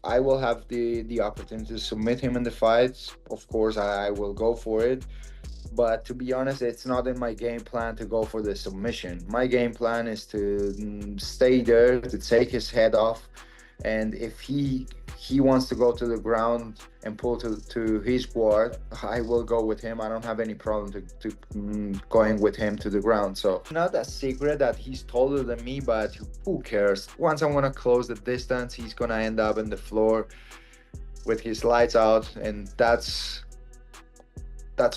I will have the opportunity to submit him in the fights, of course I will go for it. But to be honest, it's not in my game plan to go for the submission. My game plan is to stay there, to take his head off, and if he wants to go to the ground and pull to his guard, I will go with him. I don't have any problem to going with him to the ground. So not a secret that he's taller than me, but who cares? Once I want to close the distance, he's gonna end up in the floor with his lights out, and that's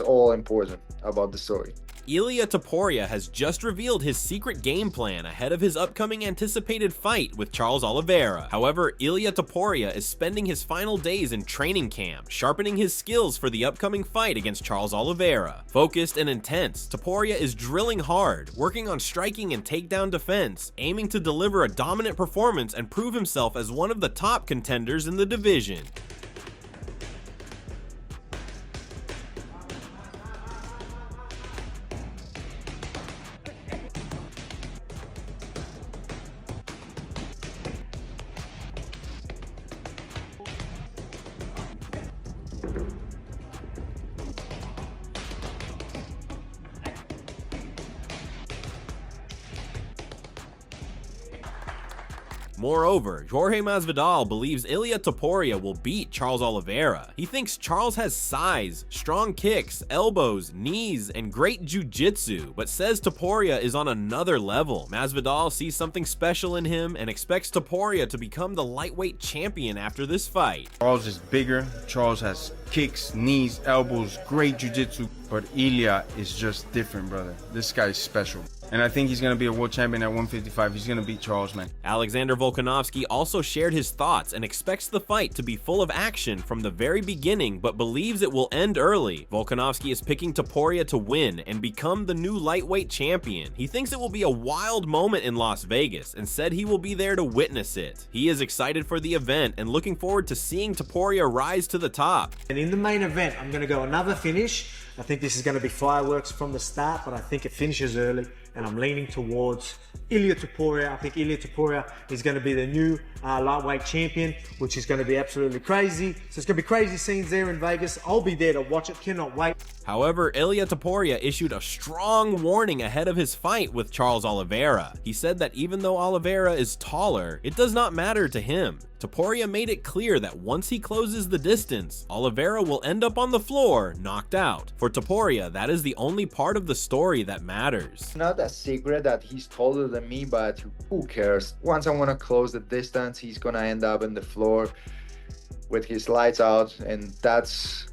all important about the story. Ilia Topuria has just revealed his secret game plan ahead of his upcoming anticipated fight with Charles Oliveira. However, Ilia Topuria is spending his final days in training camp, sharpening his skills for the upcoming fight against Charles Oliveira. Focused and intense, Topuria is drilling hard, working on striking and takedown defense, aiming to deliver a dominant performance and prove himself as one of the top contenders in the division. Moreover, Jorge Masvidal believes Ilia Topuria will beat Charles Oliveira. He thinks Charles has size, strong kicks, elbows, knees, and great jiu-jitsu, but says Topuria is on another level. Masvidal sees something special in him and expects Topuria to become the lightweight champion after this fight. Charles is bigger. Charles has kicks, knees, elbows, great jiu-jitsu, but Ilia is just different, brother. This guy is special. And I think he's going to be a world champion at 155. He's going to beat Charles, man. Alexander Volkanovski also shared his thoughts and expects the fight to be full of action from the very beginning, but believes it will end early. Volkanovski is picking Topuria to win and become the new lightweight champion. He thinks it will be a wild moment in Las Vegas and said he will be there to witness it. He is excited for the event and looking forward to seeing Topuria rise to the top. And in the main event, I'm going to go another finish. I think this is going to be fireworks from the start, but I think it finishes early, and I'm leaning towards Ilia Topuria. I think Ilia Topuria is going to be the new lightweight champion, which is going to be absolutely crazy. So it's going to be crazy scenes there in Vegas. I'll be there to watch it. Cannot wait. However, Ilia Topuria issued a strong warning ahead of his fight with Charles Oliveira. He said that even though Oliveira is taller, it does not matter to him. Topuria made it clear that once he closes the distance, Oliveira will end up on the floor, knocked out. For Topuria, that is the only part of the story that matters. Not a secret that he's taller than me, but who cares? Once I want to close the distance, he's gonna end up in the floor with his lights out, and that's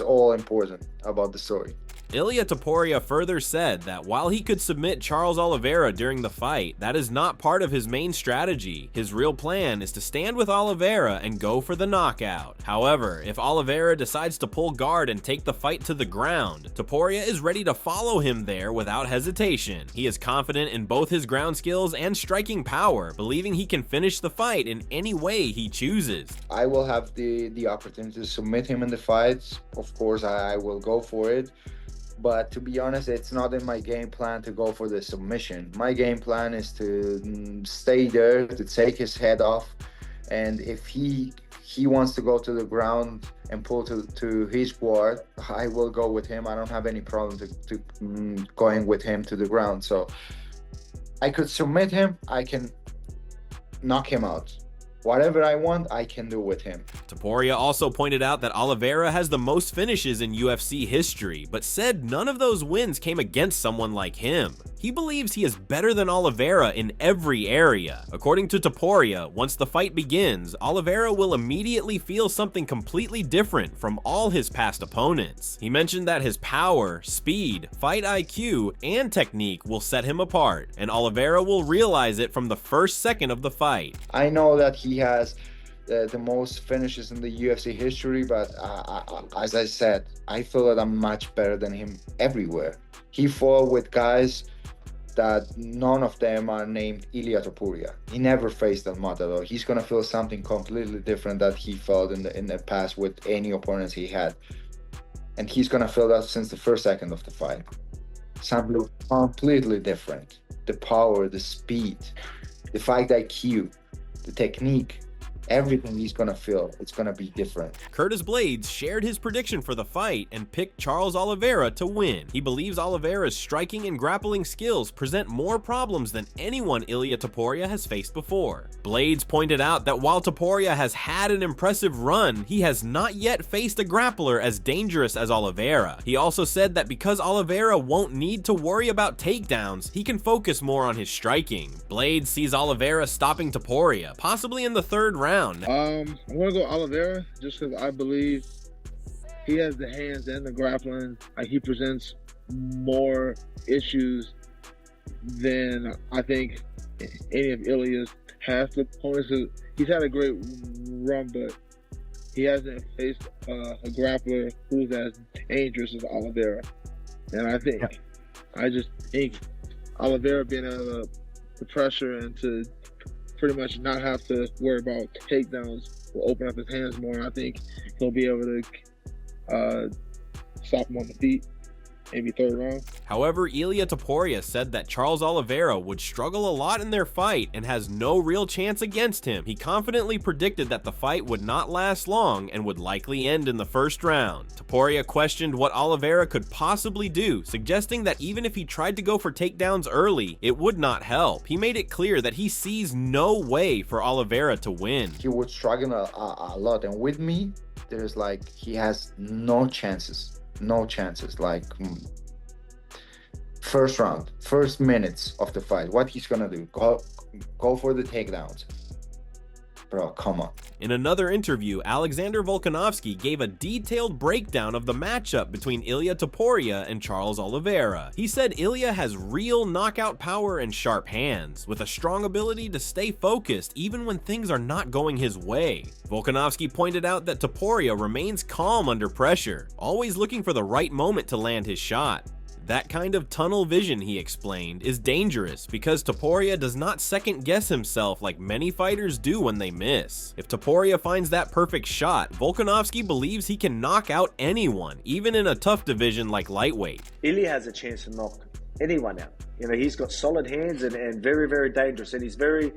all important about the story. Ilia Topuria further said that while he could submit Charles Oliveira during the fight, that is not part of his main strategy. His real plan is to stand with Oliveira and go for the knockout. However, if Oliveira decides to pull guard and take the fight to the ground, Topuria is ready to follow him there without hesitation. He is confident in both his ground skills and striking power, believing he can finish the fight in any way he chooses. I will have the opportunity to submit him in the fights. Of course, I will go for it. But to be honest, it's not in my game plan to go for the submission. My game plan is to stay there, to take his head off, and if he wants to go to the ground and pull to his guard, I will go with him. I don't have any problem to going with him to the ground. So I could submit him, I can knock him out. Whatever I want, I can do with him. Topuria also pointed out that Oliveira has the most finishes in UFC history, but said none of those wins came against someone like him. He believes he is better than Oliveira in every area. According to Topuria, once the fight begins, Oliveira will immediately feel something completely different from all his past opponents. He mentioned that his power, speed, fight IQ, and technique will set him apart, and Oliveira will realize it from the first second of the fight. I know that he has the most finishes in the UFC history, but as I said, I feel that I'm much better than him everywhere. He fought with guys that none of them are named Ilia Topuria. He never faced El Matador. He's gonna feel something completely different that he felt in the past with any opponents he had. And he's gonna feel that since the first second of the fight. Something completely different. The power, the speed, the fight IQ, the technique. everything he's gonna feel, it's gonna be different. Curtis Blades shared his prediction for the fight and picked Charles Oliveira to win. He believes Oliveira's striking and grappling skills present more problems than anyone Ilia Topuria has faced before. Blades pointed out that while Topuria has had an impressive run, he has not yet faced a grappler as dangerous as Oliveira. He also said that because Oliveira won't need to worry about takedowns, he can focus more on his striking. Blades sees Oliveira stopping Topuria, possibly in the third round. I'm gonna go Oliveira just because I believe he has the hands and the grappling. He presents more issues than I think any of Ilia's has. The opponents, he's had a great run, but he hasn't faced a grappler who's as dangerous as Oliveira. And I just think Oliveira being able to the pressure and to pretty much not have to worry about takedowns will open up his hands more. And I think he'll be able to stop him on the feet, maybe third round. However, Ilia Topuria said that Charles Oliveira would struggle a lot in their fight and has no real chance against him. He confidently predicted that the fight would not last long and would likely end in the first round. Topuria questioned what Oliveira could possibly do, suggesting that even if he tried to go for takedowns early, it would not help. He made it clear that he sees no way for Oliveira to win. He would struggle a lot, and with me, there's like he has no chances. No chances. Like first round, first minutes of the fight, what he's gonna do? Go for the takedowns. Bro, come on. In another interview, Alexander Volkanovski gave a detailed breakdown of the matchup between Ilia Topuria and Charles Oliveira. He said Ilia has real knockout power and sharp hands, with a strong ability to stay focused even when things are not going his way. Volkanovski pointed out that Topuria remains calm under pressure, always looking for the right moment to land his shot. That kind of tunnel vision, he explained, is dangerous because Topuria does not second-guess himself like many fighters do when they miss. If Topuria finds that perfect shot, Volkanovski believes he can knock out anyone, even in a tough division like lightweight. Ilia has a chance to knock anyone out. You know, he's got solid hands and very, very dangerous, and he's very...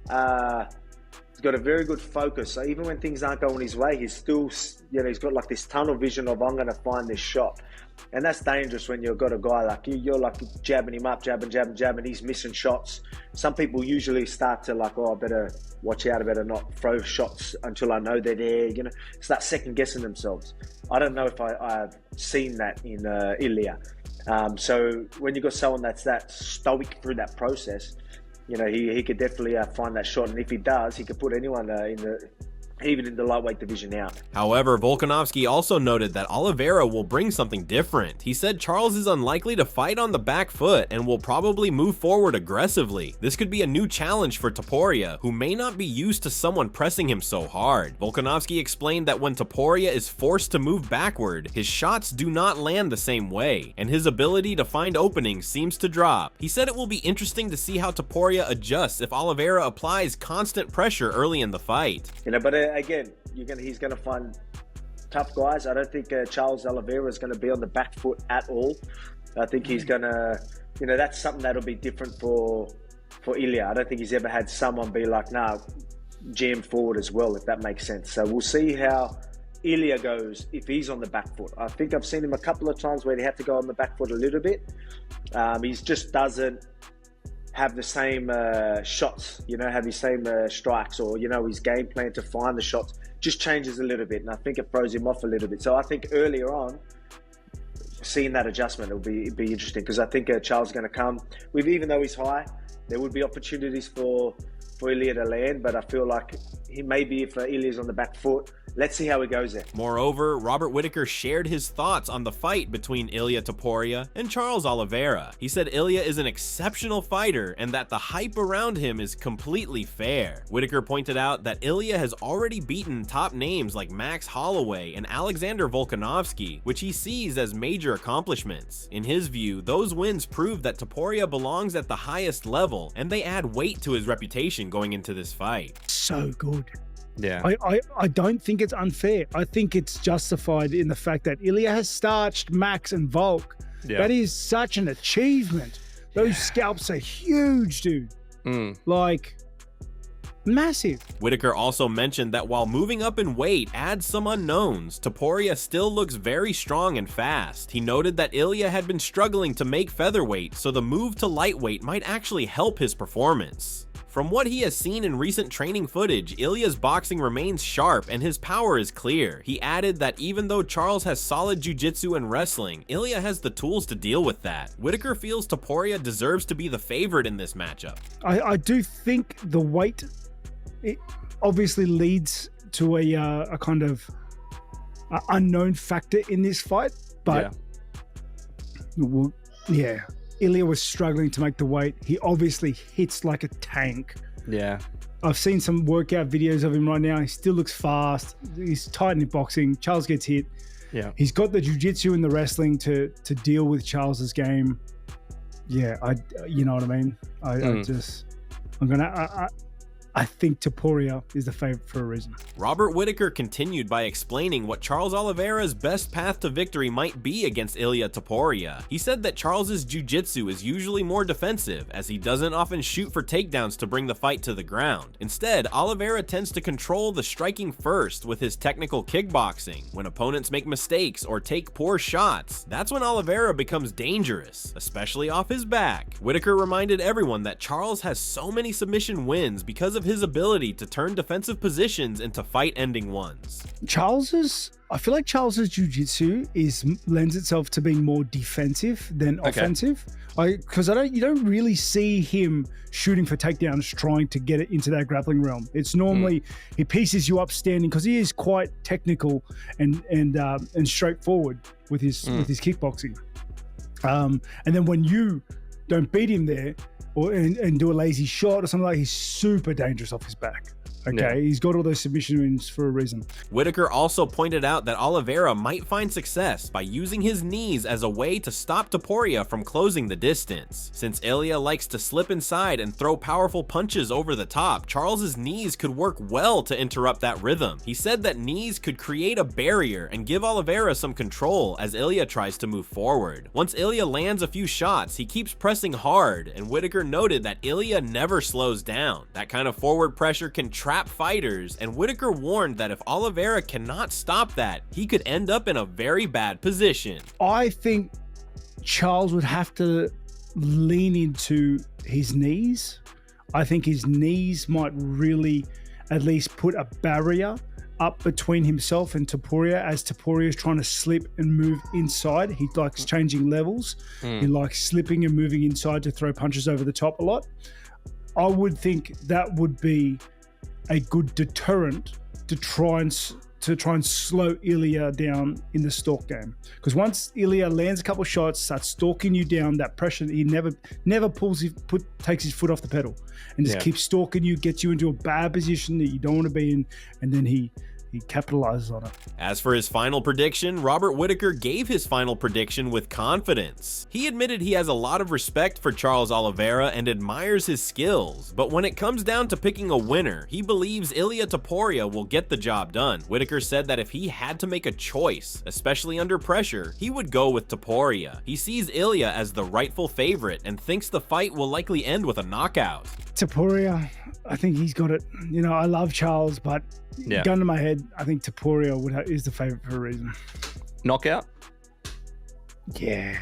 he's got a very good focus. So even when things aren't going his way, he's still, you know, he's got like this tunnel vision of, I'm going to find this shot. And that's dangerous when you've got a guy like you. You're like jabbing him up, jabbing. He's missing shots. Some people usually start to like, oh, I better watch out. I better not throw shots until I know they're there. You know, start second guessing themselves. I don't know if I've seen that in Ilia. So when you've got someone that's that stoic through that process, you know, he could definitely find that shot. And if he does, he could put anyone even in the lightweight division out. However, Volkanovski also noted that Oliveira will bring something different. He said Charles is unlikely to fight on the back foot and will probably move forward aggressively. This could be a new challenge for Topuria, who may not be used to someone pressing him so hard. Volkanovski explained that when Topuria is forced to move backward, his shots do not land the same way, and his ability to find openings seems to drop. He said it will be interesting to see how Topuria adjusts if Oliveira applies constant pressure early in the fight. You know, but again, he's going to find tough guys. I don't think Charles Oliveira is going to be on the back foot at all. I think he's going to, you know, that's something that'll be different for Ilia. I don't think he's ever had someone be like, nah, jam forward as well, if that makes sense. So we'll see how Ilia goes if he's on the back foot. I think I've seen him a couple of times where he had to go on the back foot a little bit. He just doesn't have the same shots, you know, have his same strikes, or, you know, his game plan to find the shots just changes a little bit, and I think it throws him off a little bit. So I think earlier on, seeing that adjustment will be interesting, because I think Charles is going to come with, even though he's high, there would be opportunities for Ilia to land, but I feel like he maybe, if Ilia's on the back foot, let's see how he goes there. Moreover, Robert Whittaker shared his thoughts on the fight between Ilia Topuria and Charles Oliveira. He said Ilia is an exceptional fighter and that the hype around him is completely fair. Whittaker pointed out that Ilia has already beaten top names like Max Holloway and Alexander Volkanovski, which he sees as major accomplishments. In his view, those wins prove that Topuria belongs at the highest level, and they add weight to his reputation going into this fight. So good. Yeah. I don't think it's unfair. I think it's justified in the fact that Ilia has starched Max and Volk. Yeah. That is such an achievement. Those scalps are huge, dude. Like, Massive. Whitaker also mentioned that while moving up in weight adds some unknowns, Topuria still looks very strong and fast. He noted that Ilia had been struggling to make featherweight, so the move to lightweight might actually help his performance. From what he has seen in recent training footage, Ilia's boxing remains sharp and his power is clear. He added that even though Charles has solid jiu-jitsu and wrestling, Ilia has the tools to deal with that. Whitaker feels Topuria deserves to be the favorite in this matchup. I do think the weight, it obviously leads to a kind of unknown factor in this fight, but yeah. Ilia was struggling to make the weight. He obviously hits like a tank. Yeah. I've seen some workout videos of him right now. He still looks fast. He's tight in boxing. Charles gets hit. Yeah. He's got the jiu-jitsu and the wrestling to deal with Charles's game. Yeah, you know what I mean? I think Topuria is the favorite for a reason. Robert Whitaker continued by explaining what Charles Oliveira's best path to victory might be against Ilia Topuria. He said that Charles's jiu-jitsu is usually more defensive, as he doesn't often shoot for takedowns to bring the fight to the ground. Instead, Oliveira tends to control the striking first with his technical kickboxing. When opponents make mistakes or take poor shots, that's when Oliveira becomes dangerous, especially off his back. Whitaker reminded everyone that Charles has so many submission wins because of his ability to turn defensive positions into fight-ending ones. I feel like Charles's jiu-jitsu lends itself to being more defensive than offensive. Because you don't really see him shooting for takedowns, trying to get it into that grappling realm. It's normally he pieces you up standing because he is quite technical and straightforward with his kickboxing. And then when you don't beat him there, and do a lazy shot or something like that, he's super dangerous off his back. Okay, he's got all those submission wins for a reason. Whitaker also pointed out that Oliveira might find success by using his knees as a way to stop Topuria from closing the distance. Since Ilia likes to slip inside and throw powerful punches over the top, Charles's knees could work well to interrupt that rhythm. He said that knees could create a barrier and give Oliveira some control as Ilia tries to move forward. Once Ilia lands a few shots, he keeps pressing hard, and Whitaker noted that Ilia never slows down. That kind of forward pressure can trap fighters, and Whitaker warned that if Oliveira cannot stop that, he could end up in a very bad position. I think Charles would have to lean into his knees. I think his knees might really at least put a barrier up between himself and Topuria as Topuria is trying to slip and move inside. He likes changing levels. He likes slipping and moving inside to throw punches over the top a lot. I would think that would be a good deterrent to try and slow Ilia down in the stalk game. Because once Ilia lands a couple of shots, starts stalking you down, that pressure, he never takes his foot off the pedal and just keeps stalking you, gets you into a bad position that you don't want to be in, and then he capitalizes on it. As for his final prediction, Robert Whitaker gave his final prediction with confidence. He admitted he has a lot of respect for Charles Oliveira and admires his skills, but when it comes down to picking a winner, he believes Ilia Topuria will get the job done. Whitaker said that if he had to make a choice, especially under pressure, he would go with Topuria. He sees Ilia as the rightful favorite and thinks the fight will likely end with a knockout. Topuria, I think he's got it. You know, I love Charles, but gun to my head, I think Topuria is the favorite for a reason. Knockout? Yeah.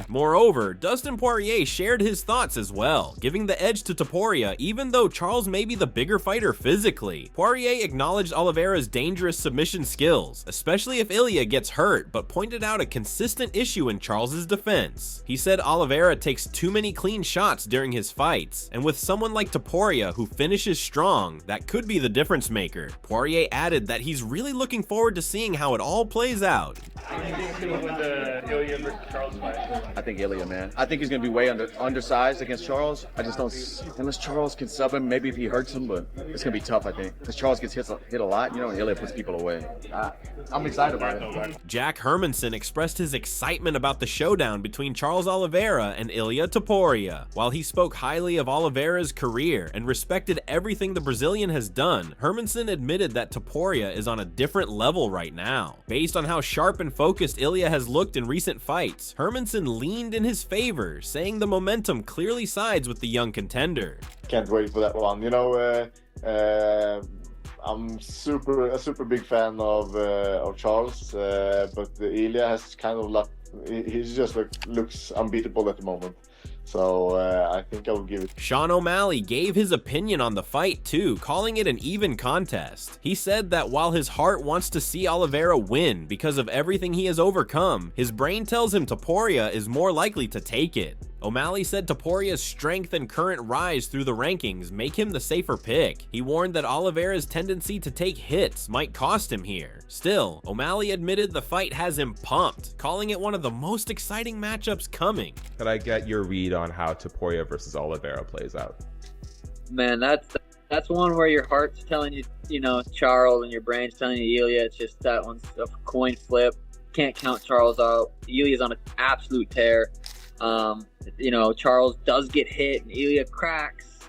Moreover, Dustin Poirier shared his thoughts as well, giving the edge to Topuria even though Charles may be the bigger fighter physically. Poirier acknowledged Oliveira's dangerous submission skills, especially if Ilia gets hurt, but pointed out a consistent issue in Charles's defense. He said Oliveira takes too many clean shots during his fights, and with someone like Topuria who finishes strong, that could be the difference maker. Poirier added that he's really looking forward to seeing how it all plays out. Ilia versus Charles fight? I think Ilia, man. I think he's going to be way undersized against Charles. I just don't, unless Charles can sub him, maybe if he hurts him, but it's going to be tough, I think. Because Charles gets hit a lot, and Ilia puts people away. I'm excited about it. Jack Hermanson expressed his excitement about the showdown between Charles Oliveira and Ilia Topuria. While he spoke highly of Oliveira's career and respected everything the Brazilian has done, Hermanson admitted that Topuria is on a different level right now. Based on how sharp and focused Ilia has looked in recent fights, Hermanson Hermanson leaned in his favor, saying the momentum clearly sides with the young contender. Can't wait for that one. You know, I'm a super big fan of Charles, but Ilia has kind of he's just looks unbeatable at the moment. So I think I will give it. Sean O'Malley gave his opinion on the fight too, calling it an even contest. He said that while his heart wants to see Oliveira win because of everything he has overcome, his brain tells him Topuria is more likely to take it. O'Malley said Topuria's strength and current rise through the rankings make him the safer pick. He warned that Oliveira's tendency to take hits might cost him here. Still, O'Malley admitted the fight has him pumped, calling it one of the most exciting matchups coming. Could I get your read on how Topuria versus Oliveira plays out? Man, that's one where your heart's telling you, you know, Charles, and your brain's telling you Ilia. It's just that one's a coin flip. Can't count Charles out. Ilia's on an absolute tear. You know, Charles does get hit and Ilia cracks.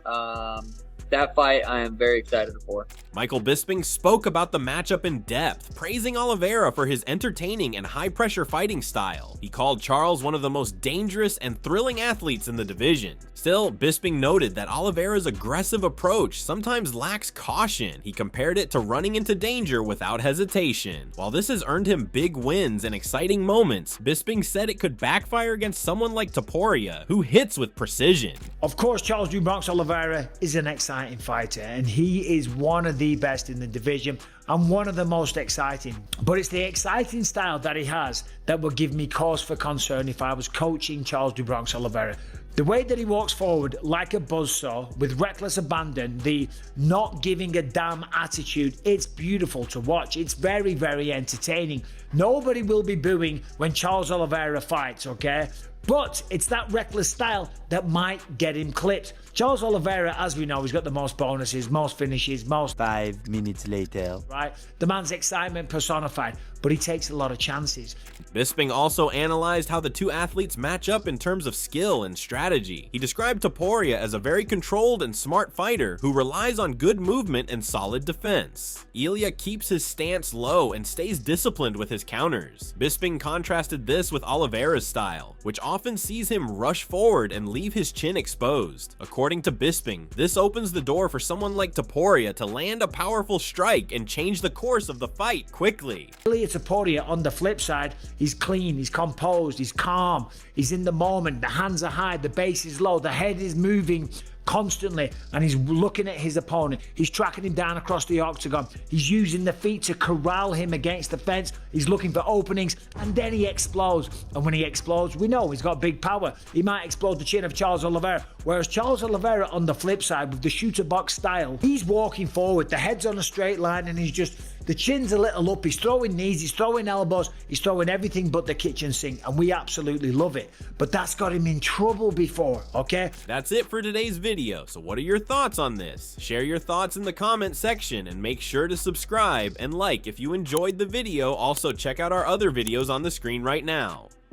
That fight I am very excited for. Michael Bisping spoke about the matchup in depth, praising Oliveira for his entertaining and high-pressure fighting style. He called Charles one of the most dangerous and thrilling athletes in the division. Still, Bisping noted that Oliveira's aggressive approach sometimes lacks caution. He compared it to running into danger without hesitation. While this has earned him big wins and exciting moments, Bisping said it could backfire against someone like Topuria, who hits with precision. Of course, Charles "Du Bronx" Oliveira is an exciting fighter, and he is one of the best in the division and one of the most exciting. But it's the exciting style that he has that would give me cause for concern if I was coaching Charles "Du Bronx" Oliveira. The way that he walks forward like a buzzsaw with reckless abandon, the not giving a damn attitude, it's beautiful to watch. It's very, very entertaining. Nobody will be booing when Charles Oliveira fights, okay? But it's that reckless style that might get him clipped. Charles Oliveira, as we know, he's got the most bonuses, most finishes, most 5 minutes later. Right? The man's excitement personified, but he takes a lot of chances. Bisping also analyzed how the two athletes match up in terms of skill and strategy. He described Topuria as a very controlled and smart fighter who relies on good movement and solid defense. Ilia keeps his stance low and stays disciplined with his counters. Bisping contrasted this with Oliveira's style, which often sees him rush forward and leave his chin exposed. According to Bisping, this opens the door for someone like Topuria to land a powerful strike and change the course of the fight quickly. Ilia Topuria, on the flip side, he's clean, he's composed, he's calm, he's in the moment, the hands are high, the base is low, the head is moving constantly, and he's looking at his opponent. He's tracking him down across the octagon. He's using the feet to corral him against the fence. He's looking for openings, and then he explodes. And when he explodes, we know he's got big power. He might explode the chin of Charles Oliveira. Whereas Charles Oliveira, on the flip side, with the shooter box style, he's walking forward, the head's on a straight line, and he's just, the chin's a little up, he's throwing knees, he's throwing elbows, he's throwing everything but the kitchen sink, and we absolutely love it. But that's got him in trouble before, okay? That's it for today's video, so what are your thoughts on this? Share your thoughts in the comment section, and make sure to subscribe and like if you enjoyed the video. Also check out our other videos on the screen right now.